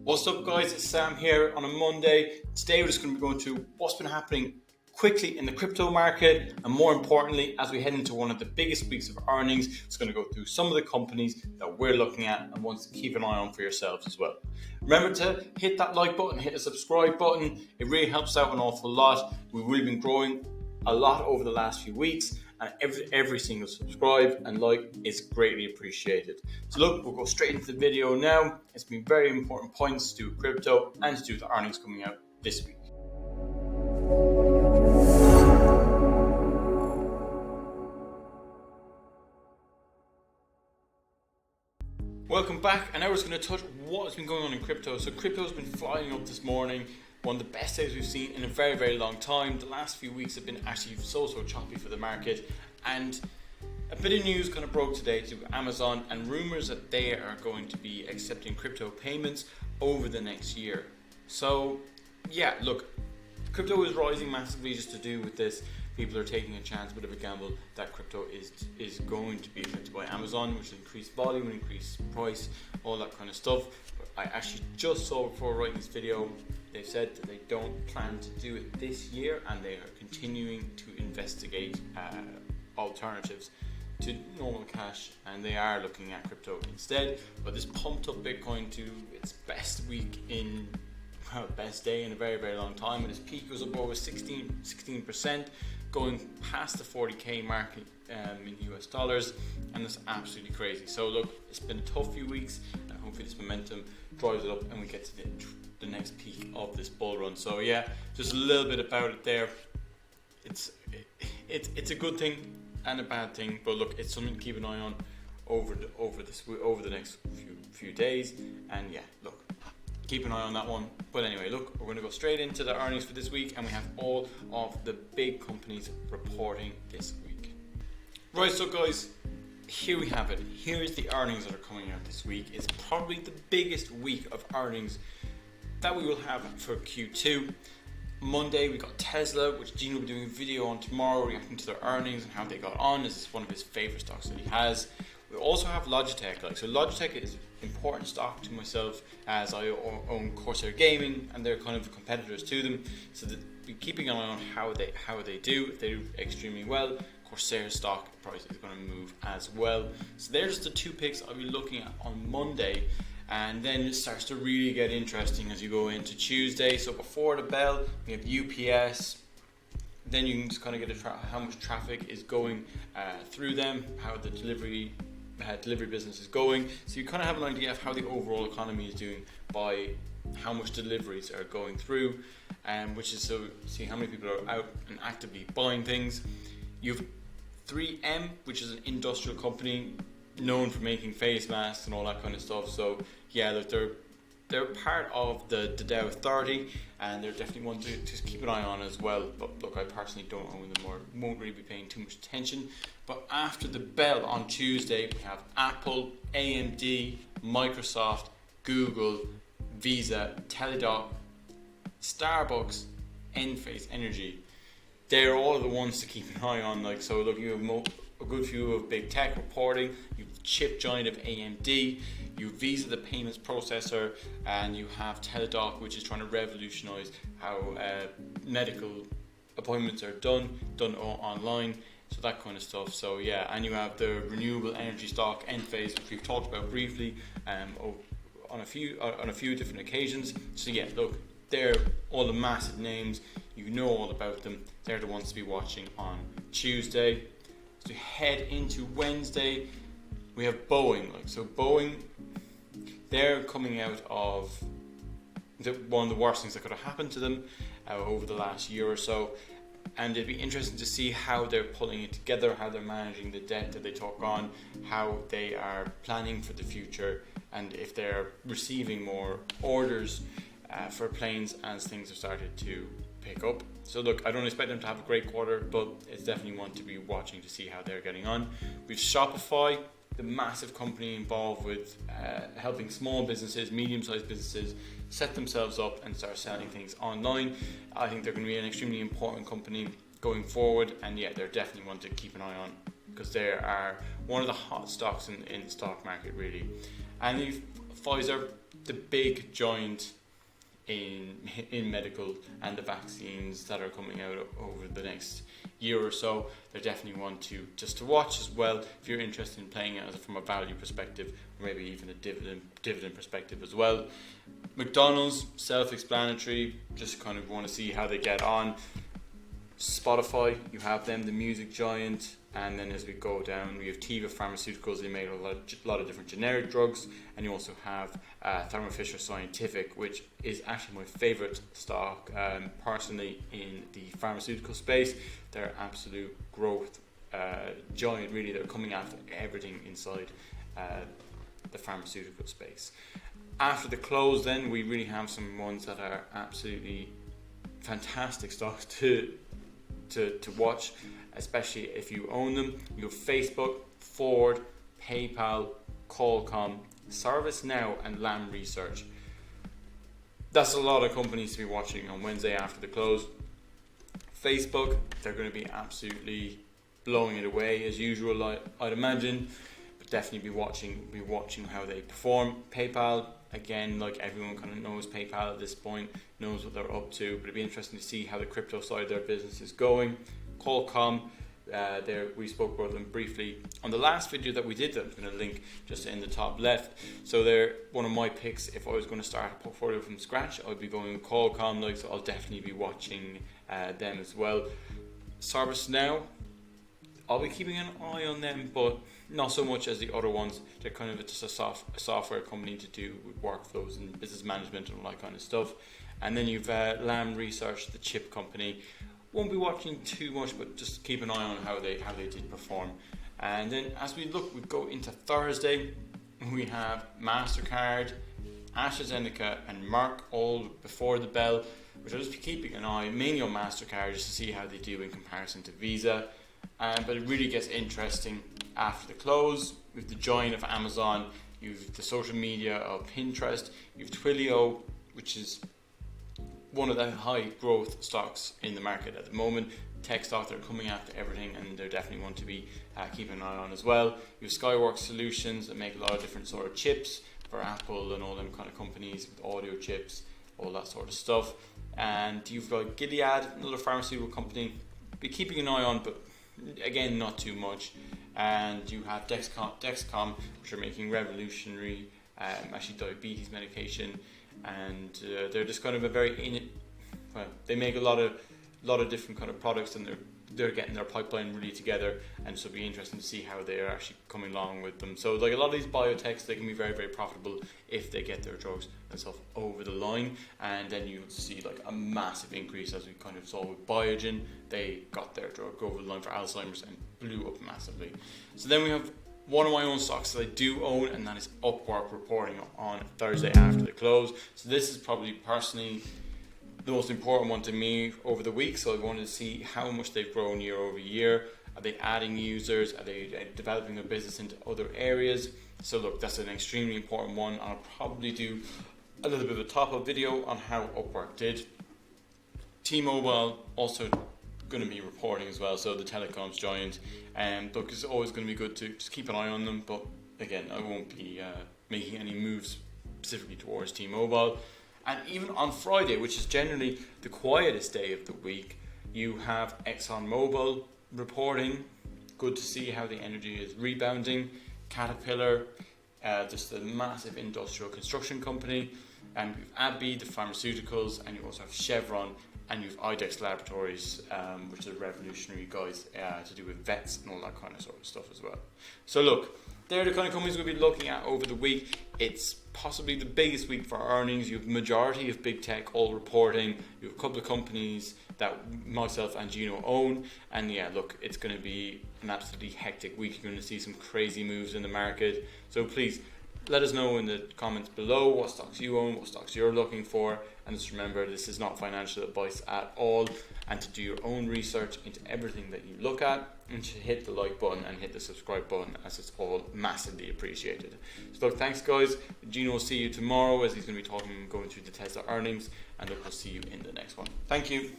What's up guys, it's Sam here on a Monday. Today we're just going to be going through what's been happening quickly in the crypto market, and more importantly, as we head into one of the biggest weeks of earnings, it's going to go through some of the companies that we're looking at and want to keep an eye on for yourselves as well. Remember to hit that like button, hit the subscribe button. It really helps out an awful lot. We've really been growing a lot over the last few weeks, and every single subscribe and like is greatly appreciated. So look, we'll go straight into the video now. It's been very important points to do with crypto and to do with the earnings coming out this week. Welcome back, and now we're just going to touch what has been going on in crypto. So crypto has been flying up this morning. One of the best days we've seen in a very, very long time. The last few weeks have been actually so choppy for the market, and a bit of news kind of broke today to Amazon and rumors that they are going to be accepting crypto payments over the next year. So yeah, look, crypto is rising massively just to do with this. People are taking a chance, a bit of a gamble that crypto is going to be affected by Amazon, which will increase volume, increase price, all that kind of stuff. I actually just saw before writing this video, they've said that they don't plan to do it this year, and they are continuing to investigate alternatives to normal cash, and they are looking at crypto instead. But this pumped up Bitcoin to its best week in, well, best day in a very, very long time, and its peak was up over 16%, going past the 40k market in US dollars, and that's absolutely crazy. So look, it's been a tough few weeks, and hopefully this momentum drives it up and we get to the next peak of this bull run. So yeah, just a little bit about it there. It's a good thing and a bad thing, but look, it's something to keep an eye on over the next few days. And yeah, look, keep an eye on that one. But anyway, look, we're going to go straight into the earnings for this week, and we have all of the big companies reporting this week. Right, so guys, here we have it. Here is the earnings that are coming out this week. It's probably the biggest week of earnings that we will have for Q2. Monday we got Tesla, which Gene will be doing a video on tomorrow, reacting to their earnings and how they got on. This is one of his favorite stocks that he has. We also have Logitech. So Logitech is an important stock to myself, as I own Corsair Gaming, and they're kind of competitors to them. So that we're keeping an eye on how they do. If they do extremely well, Corsair stock price is going to move as well. So they're just the two picks I'll be looking at on Monday. And then it starts to really get interesting as you go into Tuesday. So before the bell, we have UPS. Then you can just kind of get how much traffic is going through them, how the delivery business is going. So you kind of have an idea of how the overall economy is doing by how much deliveries are going through, which is so see how many people are out and actively buying things. You have 3M, which is an industrial company known for making face masks and all that kind of stuff. So yeah, look, they're part of the Dow 30, and they're definitely one to keep an eye on as well. But look, I personally don't own them or won't really be paying too much attention. But after the bell on Tuesday, we have Apple, AMD, Microsoft, Google, Visa, Teladoc, Starbucks, Enphase Energy. They're all the ones to keep an eye on. So look, you have a good few of big tech reporting. You have the chip giant of AMD, you have Visa, the payments processor, and you have Teladoc, which is trying to revolutionize how medical appointments are done online. So that kind of stuff. So yeah, and you have the renewable energy stock Enphase, which we've talked about briefly on a few different occasions. So yeah, look, they're all the massive names. You know all about them. They're the ones to be watching on Tuesday. As we head into Wednesday, we have Boeing. So Boeing, they're coming out of one of the worst things that could have happened to them over the last year or so, and it'd be interesting to see how they're pulling it together, how they're managing the debt that they took on, how they are planning for the future, and if they're receiving more orders for planes as things have started to pick up. So look, I don't expect them to have a great quarter, but it's definitely one to be watching to see how they're getting on. We've Shopify, the massive company involved with helping small businesses, medium-sized businesses set themselves up and start selling things online. I think they're going to be an extremely important company going forward, and yeah, they're definitely one to keep an eye on because they are one of the hot stocks in the stock market, really. And Pfizer, the big giant in medical and the vaccines that are coming out over the next year or so. They definitely want to watch as well if you're interested in playing it from a value perspective, or maybe even a dividend perspective as well. McDonald's, self-explanatory, just kind of want to see how they get on. Spotify, you have them, the music giant, and then as we go down, we have Teva Pharmaceuticals. They make a lot of different generic drugs, and you also have Thermo Fisher Scientific, which is actually my favourite stock personally in the pharmaceutical space. They're absolute growth giant, really. They're coming after everything inside the pharmaceutical space. After the close, then we really have some ones that are absolutely fantastic stocks to watch, especially if you own them. You have Facebook, Ford, PayPal, Qualcomm, ServiceNow, and Lam Research. That's a lot of companies to be watching on Wednesday after the close. Facebook, they're going to be absolutely blowing it away as usual, I'd imagine, but definitely be watching how they perform. PayPal, again, like everyone kind of knows PayPal at this point, knows what they're up to, but it'd be interesting to see how the crypto side of their business is going. Qualcomm, we spoke about them briefly on the last video that we did, that I'm going to link just in the top left. So they're one of my picks. If I was going to start a portfolio from scratch, I'd be going with Qualcomm, so I'll definitely be watching them as well. ServiceNow, I'll be keeping an eye on them, but not so much as the other ones. They're kind of just a software company to do with workflows and business management and all that kind of stuff. And then you've Lam Research, the chip company. Won't be watching too much, but just keep an eye on how they did perform. And then as we go into Thursday, we have MasterCard, AstraZeneca, and Merck all before the bell, which I'll just be keeping an eye mainly on MasterCard just to see how they do in comparison to Visa. But it really gets interesting after the close with the giant of Amazon. You've the social media of Pinterest. You've Twilio, which is one of the high growth stocks in the market at the moment. Tech stocks are coming after everything, and they're definitely one to be keeping an eye on as well. You have Skyworks Solutions that make a lot of different sort of chips for Apple and all them kind of companies with audio chips, all that sort of stuff. And you've got Gilead, another pharmaceutical company, be keeping an eye on, but again, not too much. And you have Dexcom, which are making revolutionary actually diabetes medication, and they're just kind of they make a lot of different kind of products, and they're getting their pipeline really together, and so it'll be interesting to see how they're actually coming along with them. So like a lot of these biotechs, they can be very, very profitable if they get their drugs and stuff over the line, and then you'll see like a massive increase, as we kind of saw with Biogen. They got their drug over the line for Alzheimer's and blew up massively. So then we have one of my own stocks that I do own, and that is Upwork, reporting on Thursday after the close. So this is probably personally the most important one to me over the week. So I wanted to see how much they've grown year over year. Are they adding users? Are they developing their business into other areas? So look, that's an extremely important one. I'll probably do a little bit of a top-up video on how Upwork did. T-Mobile also going to be reporting as well, so the telecoms giant. Look, it's always going to be good to just keep an eye on them, but again, I won't be making any moves specifically towards T-Mobile. And even on Friday, which is generally the quietest day of the week, you have ExxonMobil reporting. Good to see how the energy is rebounding. Caterpillar, just a massive industrial construction company. And you have AbbVie, the pharmaceuticals, and you also have Chevron, and you have IDEX Laboratories, which are revolutionary guys to do with vets and all that kind of sort of stuff as well. So look, they're the kind of companies we'll be looking at over the week. It's possibly the biggest week for earnings. You have majority of big tech all reporting. You have a couple of companies that myself and Gino own. And yeah, look, it's going to be an absolutely hectic week. You're going to see some crazy moves in the market. So please let us know in the comments below what stocks you own, what stocks you're looking for. And just remember, this is not financial advice at all. And to do your own research into everything that you look at, and to hit the like button and hit the subscribe button, as it's all massively appreciated. So look, thanks guys. Gino will see you tomorrow, as he's going to be going through the Tesla earnings, and look, we'll see you in the next one. Thank you.